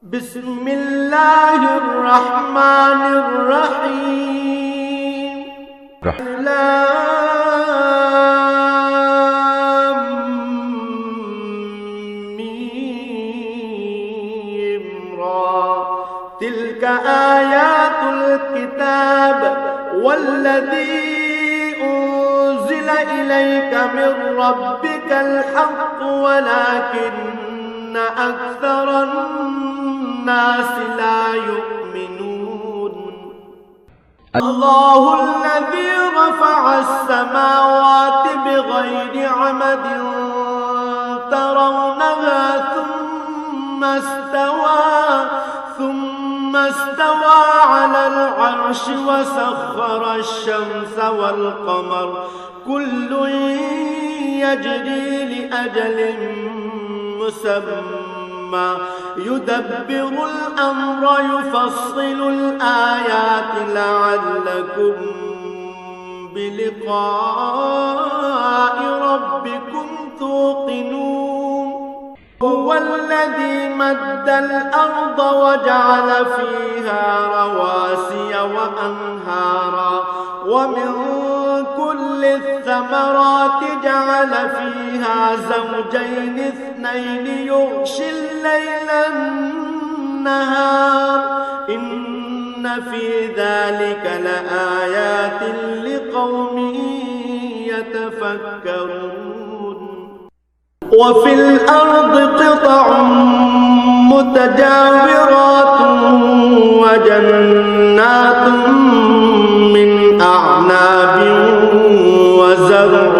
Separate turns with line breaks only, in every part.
بسم الله الرحمن الرحيم لام ميم را تلك آيات الكتاب والذي أنزل إليك من ربك الحق ولكن أكثر الناس لا يؤمنون الله الذي رفع السماوات بغير عمد ترونها ثم استوى على العرش وسخر الشمس والقمر كل يجري لأجل مسمى يدبر الأمر يفصل الآيات لعلكم بلقاء ربكم توقنون هو الذي مد الأرض وجعل فيها رواسي وأنهارا ومن كل الثمرات جعل فيها زوجين اثنين يغشي الليل النهار إن في ذلك لآيات لقوم يتفكرون وفي الأرض قطع متجاورات وجنات من أعناب وزرع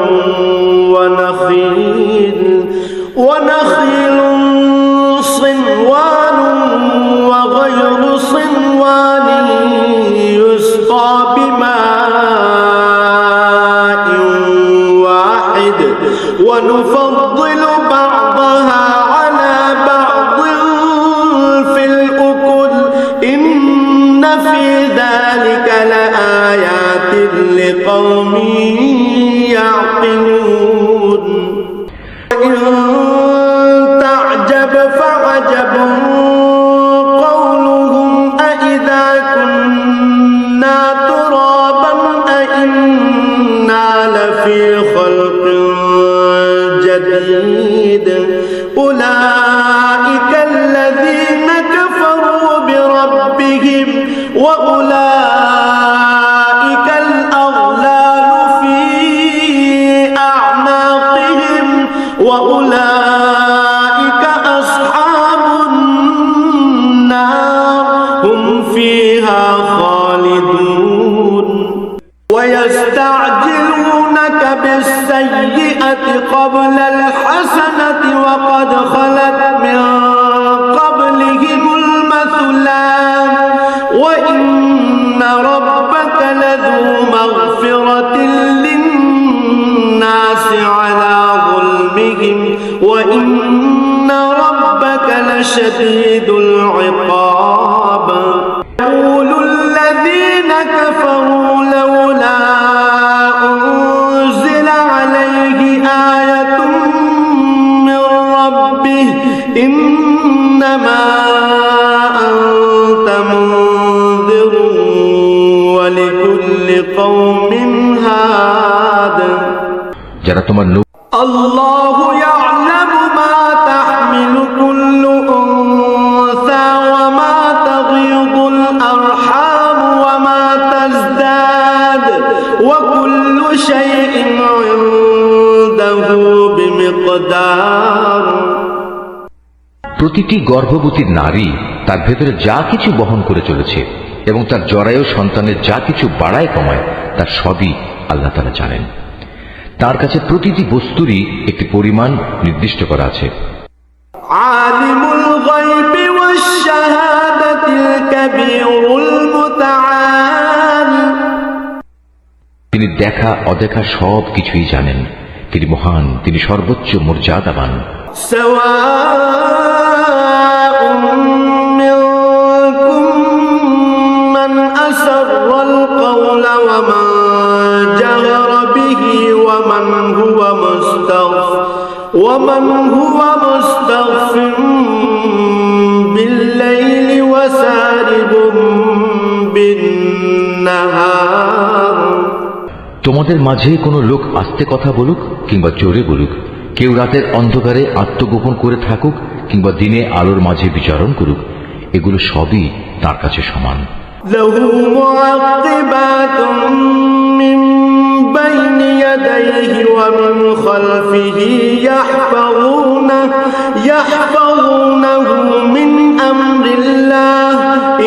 ونخيل صنوان وغير صنوان يسقى بماء واحد ونفضل بعضها على بعض في الأكل إن في ذلك لآيات لقوم يعقلون إن تعجب فعجب قولهم أإذا كنا ترابا أإنا لفي خلق جديد أولئك الذين كفروا بربهم وأولئك الأغلال في أعناقهم وأولئك أصحاب النار هم فيها خالدون ويستعجلونك بالسيئة قبل الحسنة وقد خلت من قبلهم المثلان وإن ربك لذو مغفرة للناس على ظلمهم وإن ربك لشديد العقاب يقول الذين كفروا لولا أنزل عليه آية من ربه إنما أنت منذر ولكل قوم هاد الله يعلم ما تحمل كل أنثى وما تغيض الأرحام وما تزداد وكل شيء عنده بمقدار
প্রতিটি গর্ভবতী নারী তার ভেতরে যা কিছু বহন করে চলেছে এবং তার জরায়ু সন্তানের যা কিছু বাড়ায় কমায় তার সবই আল্লাহ তাআলা জানেন। তার কাছে প্রতিটি বস্তুরই একটি পরিমাণ নির্দিষ্ট করা আছে।
আলিমুল গায়বি ওয়াশ শাহাদাতিল কাবীরুল মুতাআল
তিনি দেখা অদেখা সব কিছুই জানেন। তিনি মহান, তিনি সর্বোচ্চ মর্যাদাবান।
সাওয়াউন মিনকুম মান আসরাল কওলা ওয়া মান জাহারা বিহি ওয়া মান হুয়া মুস্তাগফির ومن هو مستغفر بالليل النهار
তোমাদের মাঝে কোনো লোক আস্তে কথা বলুক কিংবা জোরে বলুক, কেউ রাতের অন্ধকারে আত্মগোপন করে থাকুক কিংবা দিনে আলোর মাঝে বিচরণ করুক, এগুলো সবই তার কাছে সমান।
له معقبات من بين يديه ومن خلفه يحفظونه من أمر الله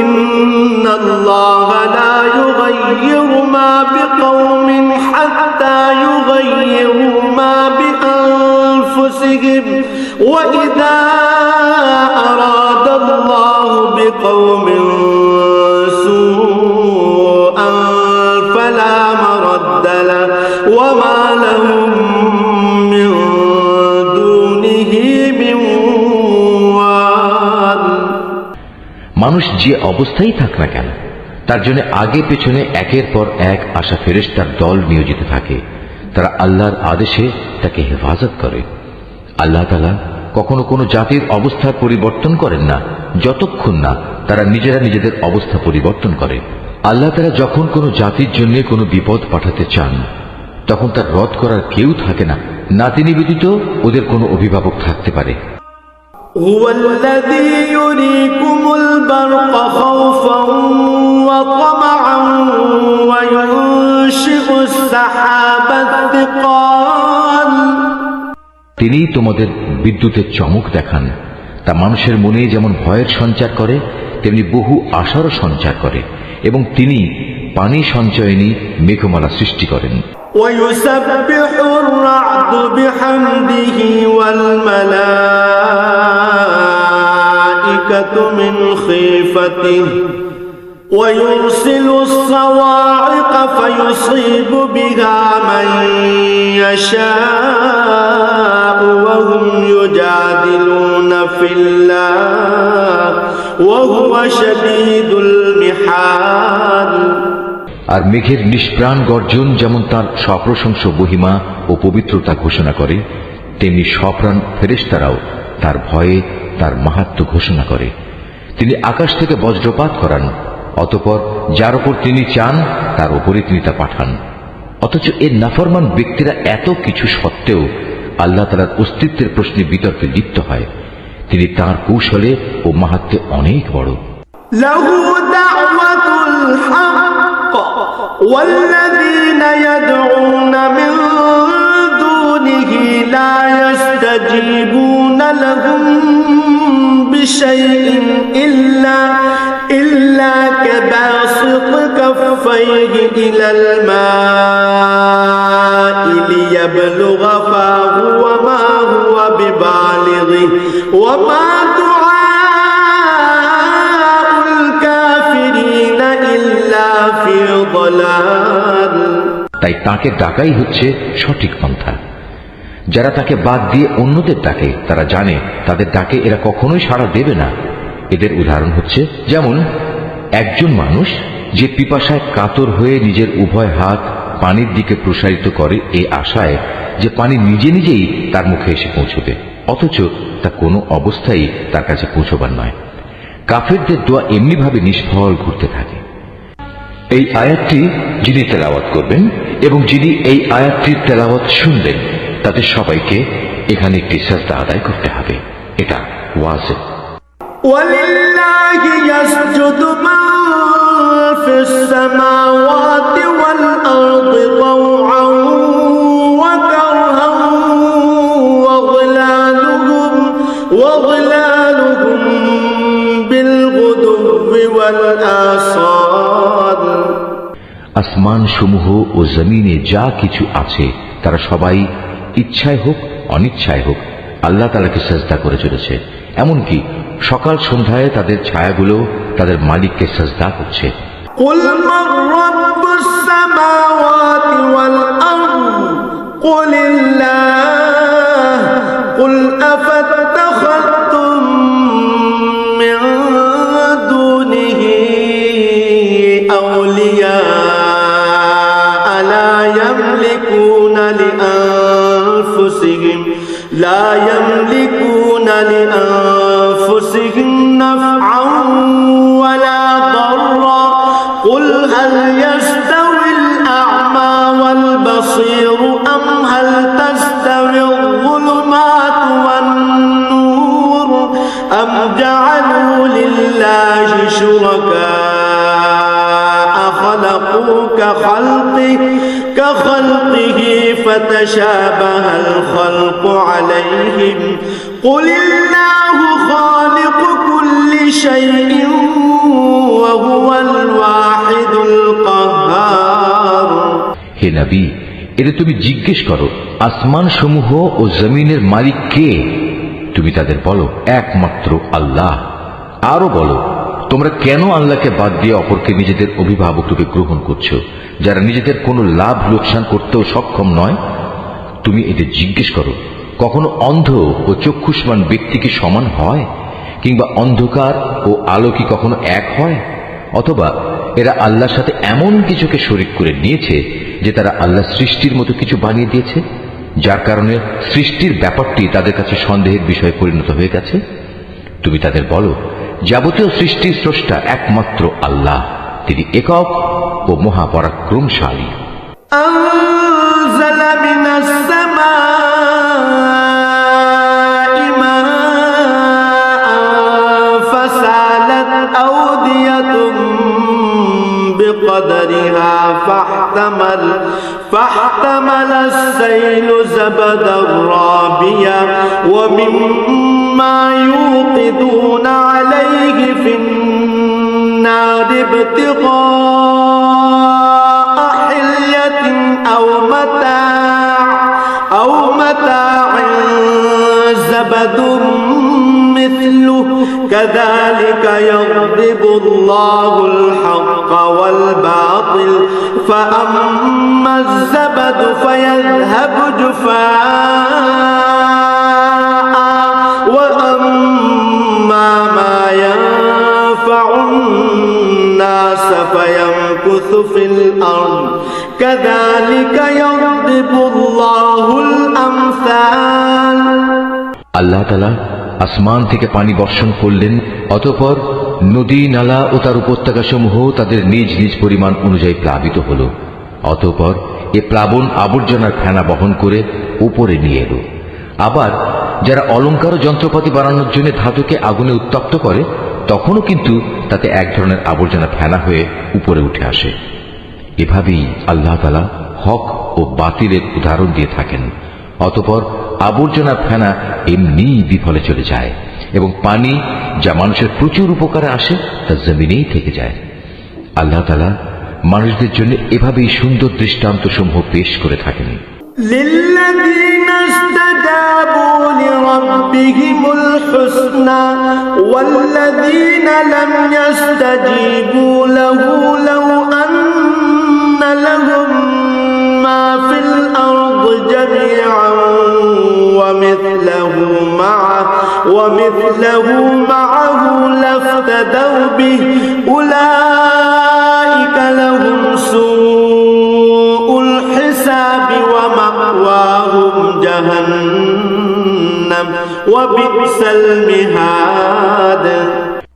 إن الله لا يغير ما بقوم حتى يغيروا ما بأنفسهم وإذا أراد الله بقوم سوءا فلا مرد له وما لهم من دونه من وال
মানুষ যে অবস্থায় থাক না কেন, তার জন্য আগে পেছনে একের পর এক আসা ফেরেশতার দল নিয়োজিত থাকে। তারা আল্লাহর আদেশে তাকে হেফাজত করে। আল্লাহ তাআলা কখনো কোনো জাতির অবস্থার পরিবর্তন করেন না যতক্ষণ না তারা নিজেরা নিজেদের অবস্থা পরিবর্তন করে। আল্লাহ তাআলা যখন কোনো জাতির জন্য কোনো বিপদ পাঠাতে চান, তখন তার রদ করার কেউ থাকে না, না তিনি ব্যতীত ওদের কোনো অভিভাবক থাকতে পারে।
هو الذي يريكم البرق خوفا وطمعا وينشئ السحاب الثقال
তিনিই তোমাদের বিদ্যুতের চমক দেখান, তা মানুষের মনে যেমন ভয়ের সঞ্চার করে তেমনি বহু আশারও সঞ্চার করে, এবং তিনি পানি সঞ্চয়নী মেঘমালা সৃষ্টি করেন।
ويسبح الرعد بحمده والملائكة من خيفته ويرسل الصواعق فيصيب بها من يشاء وهم يجادلون في الله وهو شديد المحال
আর মেঘের নিষ্প্রাণ গর্জন যেমন তার সপ্রশংস মহিমা ও পবিত্রতা ঘোষণা করে, তেমনি সপ্রাণ ফেরেশতারাও তার ভয়ে তার মাহাত্ম্য ঘোষণা করে। তিনি আকাশ থেকে বজ্রপাত করান, অতঃপর যার উপর তিনি চান তার উপরে তিনি তা পাঠান। অথচ এর নাফরমান ব্যক্তিরা এত কিছু সত্ত্বেও আল্লাহ তাআলার অস্তিত্বের প্রশ্নে বিতর্কে লিপ্ত হয়। তিনি তার কৌশলে ও মাহাত্ম্যে অনেক বড়।
له دعوة الحق والذين يدعون من دونه لا يستجيبون لهم بشيء إلا كباسط كفيه إلى الماء ليبلغ فاه وما هو ببالغه وما
তাই তাকে ডাকাই হচ্ছে সঠিক পন্থা। যারা তাকে বাদ দিয়ে অন্যদের ডাকে, তারা জানে তাদের ডাকে এরা কখনোই সাড়া দেবে না। এদের উদাহরণ হচ্ছে, যেমন একজন মানুষ যে পিপাসায় কাতর হয়ে নিজের উভয় হাত পানির দিকে প্রসারিত করে এই আশায় যে পানি নিজে নিজেই তার মুখে এসে পৌঁছবে, অথচ তা কোনো অবস্থায় তার কাছে পৌঁছবার নয়। কাফেরদের দোয়া এমনিভাবে নিষ্ফল ঘুরতে থাকে। এই আয়াতটি যিনি তেলাওয়াত করবেন এবং যিনি এই আয়াতটির তেলাওয়াত শুনবেন, তাদের সবাইকে এখানে একটি সাজদা আদায় করতে হবে। এটা ওয়াজিব।
ওয়ালিল্লাহি ইয়াসজুদু মান ফিস সামাওয়াতি ওয়াল আরদি তাওআন ওয়া কারহান ওয়া যিলালুহুম বিল গুদুবি ওয়াল আসাল।
আসমান সমূহ ও জমিনে যা কিছু আছে তারা সবাই ইচ্ছায় হোক অনিচ্ছায় হোক আল্লাহ তাআলাকে সাজদা করে চলেছে। এমনকি সকাল সন্ধ্যায় তাদের ছায়াগুলো তাদের মালিককে সাজদা করছে।
কুল মান রাব্বুস সামাওয়াতি ওয়াল আরদ কুলিল্লাহ কুল আফাত্তাখাযতুম মিন দুনিহি আউলিয়া لا يملكون لأنفسهم نفعا ولا ضرا قل هل جعلوا لله شركاء خلقوا كخلقه فتشابه الخلق عليهم قل الله خالق كل شيء وهو الواحد القهار
হে নবী, এতে তুমি জিজ্ঞেস করো আসমান সমূহ ও জমিনের মালিক কে? তুমি তাদের বলো একমাত্র আল্লাহ। আরো বলো, তোমরা কেন আল্লাহকে বাদ দিয়ে অপরকে নিজেদের অভিভাবক রূপে গ্রহণ করছো, যারা নিজেদের কোনো লাভ লোকসান করতেও সক্ষম নয়? তুমি এদের জিজ্ঞেস করো, কখনো অন্ধ ও চক্ষুষ্মান ব্যক্তি কি সমান হয়? কিংবা অন্ধকার ও আলো কি কখনো এক হয়? অথবা এরা আল্লাহর সাথে এমন কিছুকে শরীক করে নিয়েছে যে তারা আল্লাহ সৃষ্টির মতো কিছু বানিয়ে দিয়েছে, যার কারণে সৃষ্টির ব্যাপারটি তাদের কাছে সন্দেহের বিষয়ে পরিণত হয়ে গেছে। তুমি তাদের বলো, যাবতীয় সৃষ্টির স্রষ্টা একমাত্র আল্লাহ, তিনি একক ও মহাপরাক্রমশালী।
أنزل من السماء ماء فسالت أودية بقدرها فاحتمل السيل زبدا رابيا ومما يوقدون عليه في النار ابتغاء حلية أو متاع زبد مثله كذلك يضرب الله الحق والباطل فأما الزبد فيذهب جفاء وأما ما ينفع الناس فيمكث في الأرض كذلك يضرب الله الأمثال।
আল্লাহ তাআলা আসমান থেকে পানি বর্ষণ করলেন, অতঃপর নদী নালা ও তার উপত্যকা সমূহ তাদের নিজ নিজ পরিমাণ অনুযায়ী প্লাবিত হল। অতঃপর এ প্লাবন আবর্জনার ফেনা বহন করে উপরে নিয়ে এলো। আবার যারা অলংকার ও যন্ত্রপাতি বানানোর জন্য ধাতুকে আগুনে উত্তপ্ত করে, তখনও কিন্তু তাতে এক ধরনের আবর্জনা ফেনা হয়ে উপরে উঠে আসে। এভাবেই আল্লাহ তাআলা হক ও বাতিলের উদাহরণ দিয়ে থাকেন। অতঃপর আবর্জনা ফেনা এমনি বিফলে চলে যায় এবং পানি যা মানুষের প্রচুর উপকারে আসে তা জমিনেই থেকে যায়। আল্লাহ তাআলা মানুষদের জন্য এভাবেই সুন্দর দৃষ্টান্ত সমূহ পেশ করে থাকেন।
للذين استجابوا لربهم الحسنى والذين لم يستجيبوا له لو أن لهم ما في الأرض جميعا ومثله معه لافتدوا به أولئك لهم سوء الحساب ومأواهم جهنم وبئس المهاد।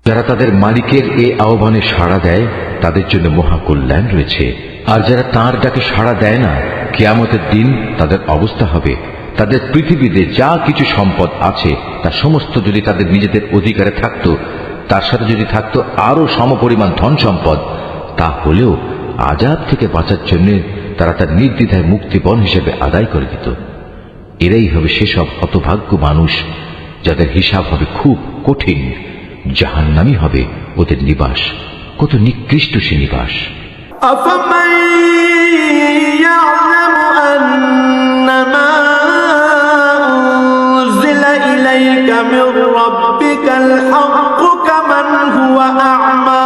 যারা তাদের মালিকের এই আহ্বানে সাড়া দেয় তাদের জন্য মহাকল্যাণ রয়েছে, আর যারা তাঁর ডাকে সাড়া দেয় না, কিয়ামতের দিন তাদের অবস্থা হবে, তাদের পৃথিবীতে যা কিছু সম্পদ আছে তা সমস্ত যদি তাদের নিজেদের অধিকারে থাকত, তার সাথে যদি থাকত আরো সমপরিমাণ ধন সম্পদ, তাহলেও আযাব থেকে বাঁচার জন্য তারা তার নির্দ্বিধায় মুক্তিপণ হিসেবে আদায় করে দিত। এরাই হবে সেসব হতভাগ্য মানুষ যাদের হিসাব হবে খুব কঠিন, জাহান্নামী হবে ওদের নিবাস, কত নিকৃষ্ট সে নিবাস।
أفمن يعلم أنما أنزل إليك من ربك الحق كمن هو أعمى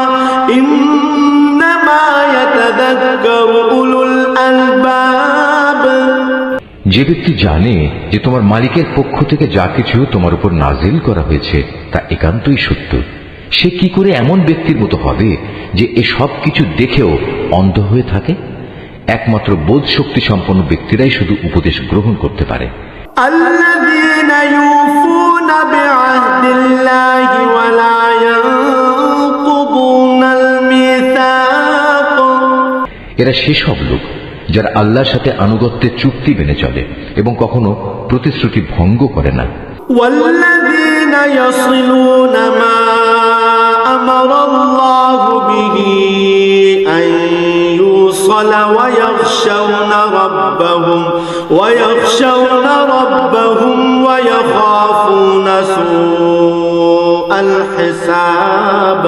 إنما يتذكر أولو الألباب।
যে ব্যক্তি জানে যে তোমার মালিকের পক্ষ থেকে যা কিছু তোমার উপর নাজিল করা হয়েছে তা একান্তই সত্য, সে কি করে এমন ব্যক্তির মতো হবে যে এ সব কিছু দেখেও অন্ধ হয়ে থাকে? একমাত্র বোধ শক্তি সম্পন্ন ব্যক্তিরাই শুধু উপদেশ গ্রহণ করতে পারে।
الذين يوفون بعهد الله ولا ينقضون الميثاق।
এরা সেসব লোক যারা আল্লাহর সাথে আনুগত্যের চুক্তি মেনে চলে এবং কখনো প্রতিশ্রুতি ভঙ্গ করে না।
والذين يصلون ما ربهم ويخشون ربهم ويخافون سوء الحساب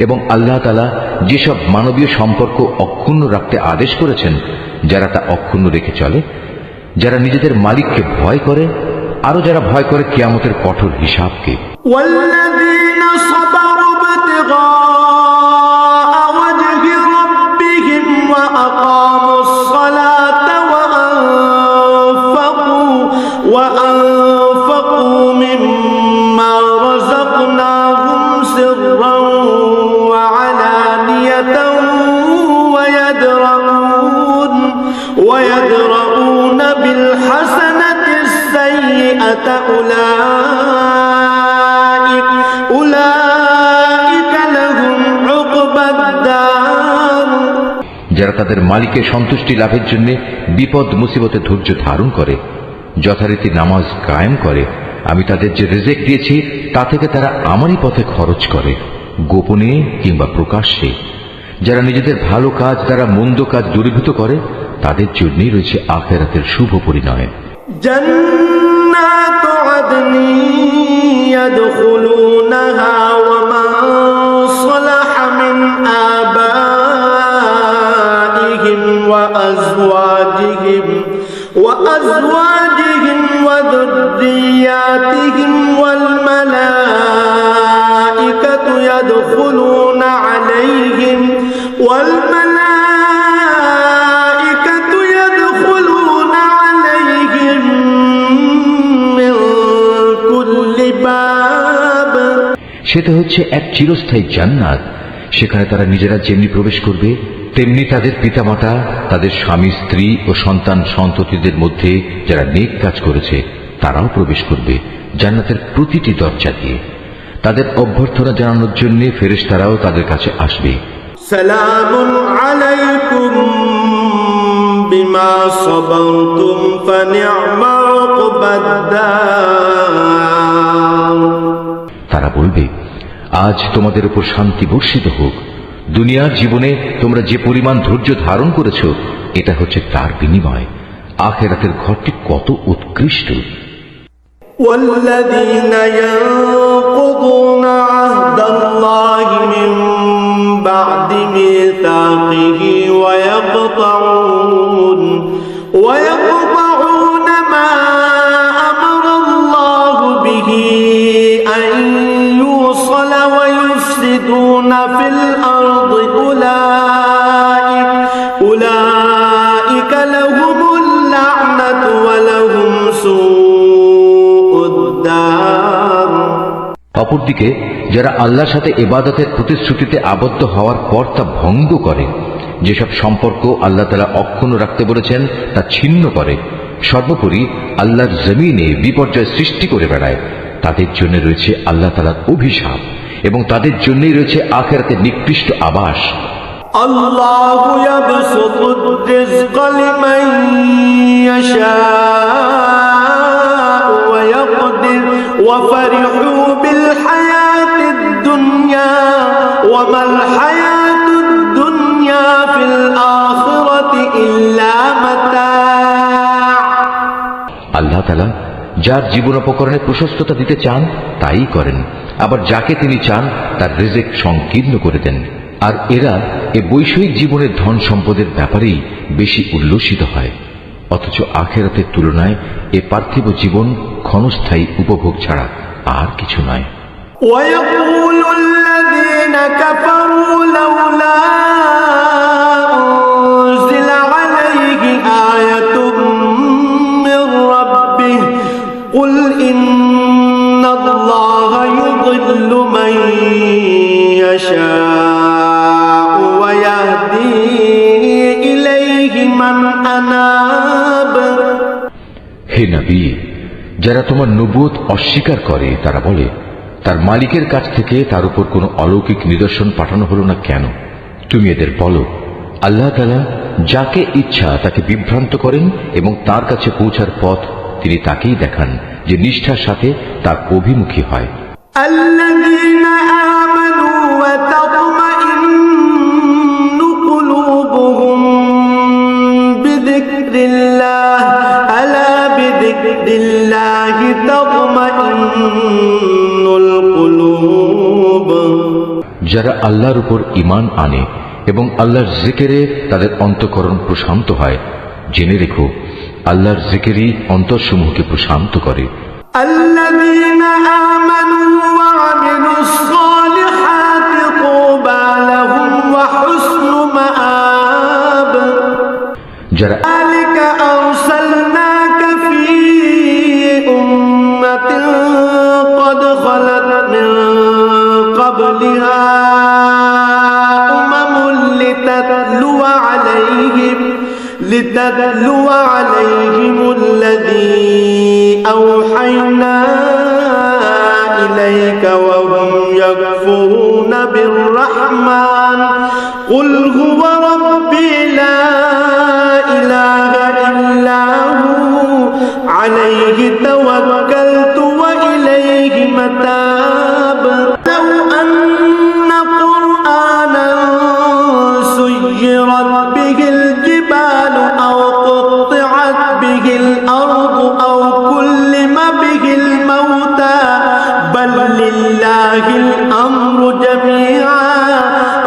এবং আল্লাহ তাআলা যেসব মানবীয় সম্পর্ক অক্ষুণ্ণ রাখতে আদেশ করেছেন, যারা তা অক্ষুণ্ণ রেখে চলে, যারা নিজেদের মালিককে ভয় করে, আরো যারা ভয় করে কিয়ামতের কঠোর হিসাবকে।
والذين صبروا ابتغاء وجه ربهم وأقاموا الصلاة وأنفقوا مما رزقناهم سرا وعلانية ويدرؤون بالحسنة السيئة أولئك لهم عقبى الدار
যারা তাদের মালিকের সন্তুষ্টি লাভের জন্য বিপদ মুসিবতে ধৈর্য ধারণ করে, যথারীতি নামাজ কায়েম করে, আমি তাদের যে রিজিক দিয়েছি তা থেকে তারা আমারই পথে খরচ করে, গোপনে কিংবা প্রকাশ্যে। যারা নিজেদের ভালো কাজ দ্বারা মন্দ কাজ দূরীভূত করে, তাদের জন্যই রয়েছে আখিরাতের শুভ পরিণয়।
জান্নাতু আদনি ইয়াদখুলুনাহা ওয়া মান সালাহা মিন আবাইহিম ওয়া আজওয়াজিহিম ওয়া যুররিয়াতিহিম ওয়াল মালাইকাতু ইয়াদখুলুনা আলাইহিম
সেটা হচ্ছে এক চিরস্থায়ী জান্নাত। সেখানে তারা নিজেরা যেমনি প্রবেশ করবে, তেমনি তাদের পিতামাতা, তাদের স্বামী স্ত্রী ও সন্তান সন্ততিদের মধ্যে যারা নেক কাজ করেছে তারাও প্রবেশ করবে জান্নাতের প্রতিটি দরজা দিয়ে। তাদের অভ্যর্থনা জানানোর জন্য ফেরেশতারাও তাদের কাছে আসবে।
সালামুন আলাইকুম বিমা সাবারতুম ফানি'মা উকবাদ।
তারা বলবে, আজ তোমাদের উপর শান্তি বর্ষিত হোক। দুনিয়ার জীবনে তোমরা যে পরিমাণ ধৈর্য ধারণ করেছ, এটা হচ্ছে তার বিনিময়। আখিরাতের ঘরটি কত উৎকৃষ্ট।
والذين ينقضون عهد الله من بعد ميثاقه ويقطعون ما أمر الله به أن يوصل ويفسدون في الأرض أولئك لهم اللعنة ولهم سوء الدار।
অপরদিকে যারা আল্লাহর সাথে ইবাদতের প্রতিশ্রুতিতে আবদ্ধ হওয়ার পর তা ভঙ্গ করে, যেসব সম্পর্ক আল্লাহ তাআলা অক্ষুণ্ণ রাখতে বলেছেন তা ছিন্ন করে, সর্বোপরি আল্লাহর জমিনে বিপর্যয় সৃষ্টি করে বেড়ায়, তাদের জন্য রয়েছে আল্লাহ তাআলার অভিশাপ এবং তাদের জন্যই রয়েছে আখিরাতের নিকৃষ্ট আবাস।
আল্লাহু ইয়াবসুতুর রিজকা লিমান ইয়াশাউ ওয়া ইয়াকদির ওয়া ফারিহু বিল হায়াতিদ দুনিয়া ওয়া মাল হায়াতুদ দুনিয়া ফিল আখিরাতি ইল্লা মাতা'।
আল্লাহ তাআলা যার জীবনোপকরণে প্রশস্ততা দিতে চান তাই করেন, আবার যাকে তিনি চান তার রিজিক সংকীর্ণ করে দেন। আর এরা এ বৈষয়িক জীবনের ধন সম্পদের ব্যাপারেই বেশি উল্লসিত হয়, অথচ আখিরাতের তুলনায় এ পার্থিব জীবন ক্ষণস্থায়ী উপভোগ ছাড়া আর কিছু নয়।
ويقول الذين كفروا لولا أنزل عليه آية من ربه قل إن الله يضل من يشاء ويهدي إليه من أناب।
হে নবী, যারা তোমার নবুয়ত অস্বীকার করে তারা বলে, তার মালিকের কাছ থেকে তার উপর কোনো অলৌকিক নিদর্শন পাঠানো হলো না কেন? তুমি এদের বলো, আল্লাহ তাআলা যাকে ইচ্ছা তাকে বিভ্রান্ত করেন এবং তার কাছে পৌঁছার পথ তিনি তাকেই দেখান যে নিষ্ঠার সাথে তার অভিমুখী হয়।
الذين آمنوا وتطمئن قلوبهم بذكر
যারা আল্লাহর উপর ঈমান আনে এবং আল্লাহর জিকিরে তাদের অন্তঃকরণ প্রশান্ত হয়, জেনে রেখো আল্লাহর জিকিরই অন্তরসমূহকে প্রশান্ত করে।
আল্লাযীনা আমানু ওয়া আমিলুস সালিহাতি তুবা লাহুম ওয়া হুসনু মাআব।
যারা
যালিকা আরসালনাকা ফী উম্মাতিন ক্বাদ খালাত মিন ক্বাবলিহা উমামুন লিতাতলুয়া আলাইহিমুল্লাযী أوحينا إليك وهم يكفرون بالرحمن قل هو ربي لا إله إلا هو عليه توكلت وإليه متاب لو أن قرآنا سيرت به الجبال أو قطعت به الأرض أو لله الأمر جميعا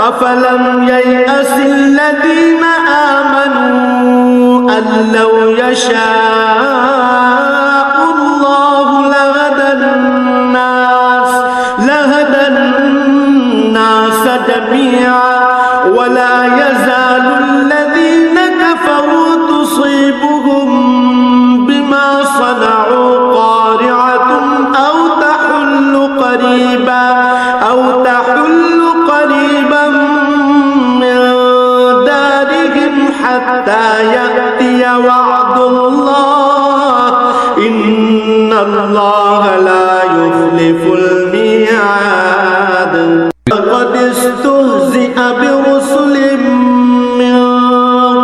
أفلم ييأس الذين آمنوا أن لو يشاء الله لهدى الناس جميعا ولا يزال الذين كفروا تصيبهم بما صنعوا قارعة أو تحل قريبا من دارهم حتى يأتي وعد الله إن الله لا يخلف الميعاد لقد استهزئ برسل من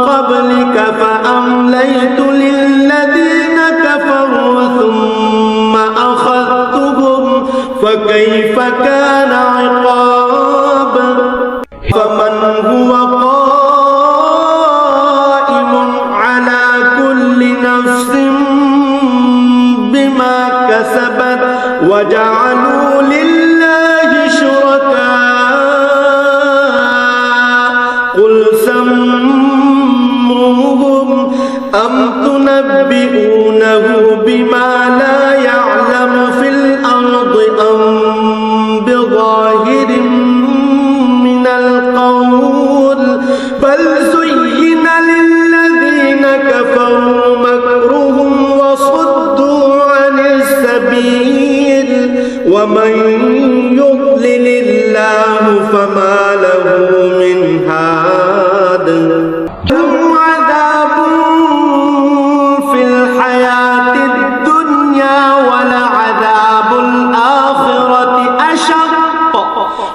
قبلك فأمليت للذين كفروا ثم أخذتهم فكيف كان عقاب فمن هو قائم على كل نفس بما كسبت وجعلوا لله شركاء قل سموهم أم تنبئونه بما لا يعلم في الأرض أم بظاهر من القول بل زين للذين كفروا مكرهم وصدوا عن السبيل ومن يضلل الله فما له من هاد لهم عذاب في الحياة الدنيا ولعذاب الآخرة أشق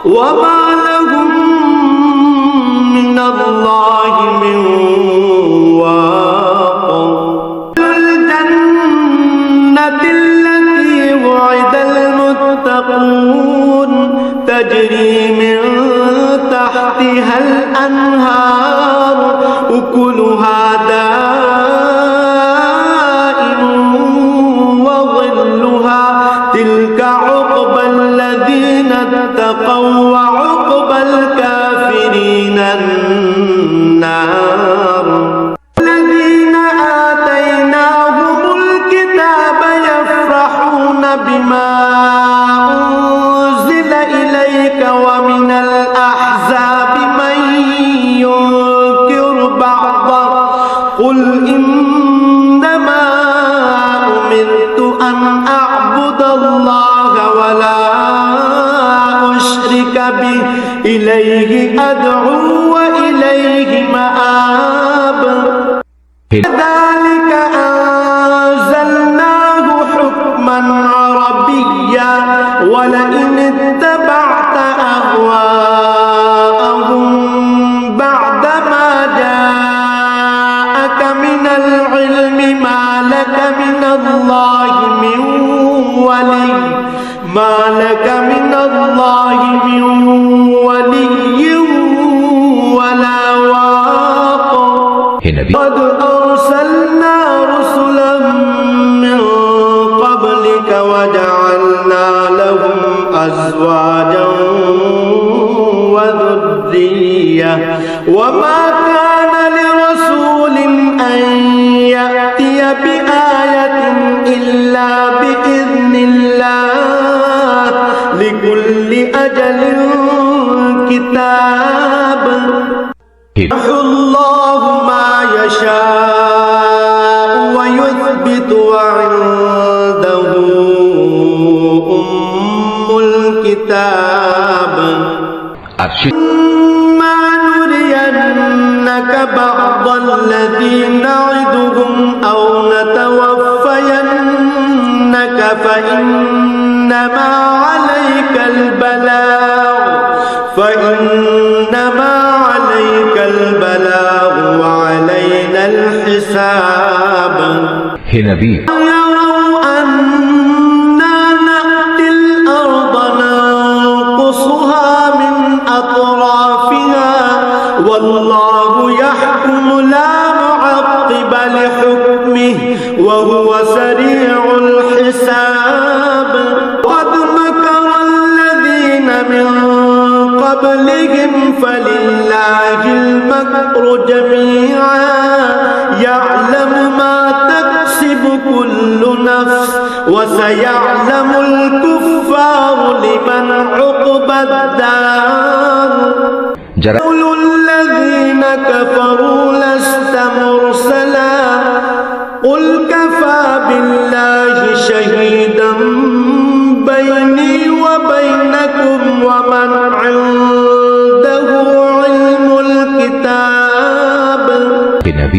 وما لهم من الله من واق الجنة التي وعد المتقون تجري من تحتها الأنهار أكلها دائم وظلها تلك عقبى الذين اتقوا وعقبى الكافرين النار الذين آتيناهم الكتاب يفرحون بما أنزل إليك ومن الأحزاب من ينكر بعضه قل إنما أمرت أن أعبد الله ولا أشرك به إليه أدعو وإليه مآب كذلك أنزلناه حكما عربيا ولئن اتبعت أهواءهم بعد ما جاءك من العلم ما لك من الله من ولي ولا واق قد أرسلنا رسلا من قبلك وجعلنا لهم أزواجا وما كان لرسول أن يأتي بآية إلا بإذن الله لكل أجل كتاب يمحو الله ما يشاء ويثبت وعنده أم الكتاب ما نرينك بعض الذي نعدهم أو نتوفينك فإنما عليك البلاغ وعلينا الحساب
হে নবী,
يروا أنا نأتي الأرض ننقصها من أطرافها والله يحكم لا معقب لحكمه وهو سريع الحساب قد مكر الذين من قبلهم فلله المكر جميعا يعلم ما تكسب كل نفس وسيعلم الكفار لمن عقبى الدار يقول الذين كفروا لست مرسلا قل كفى بالله شهيدا بيني وبينكم ومن عنده علم الكتاب
হে নবী,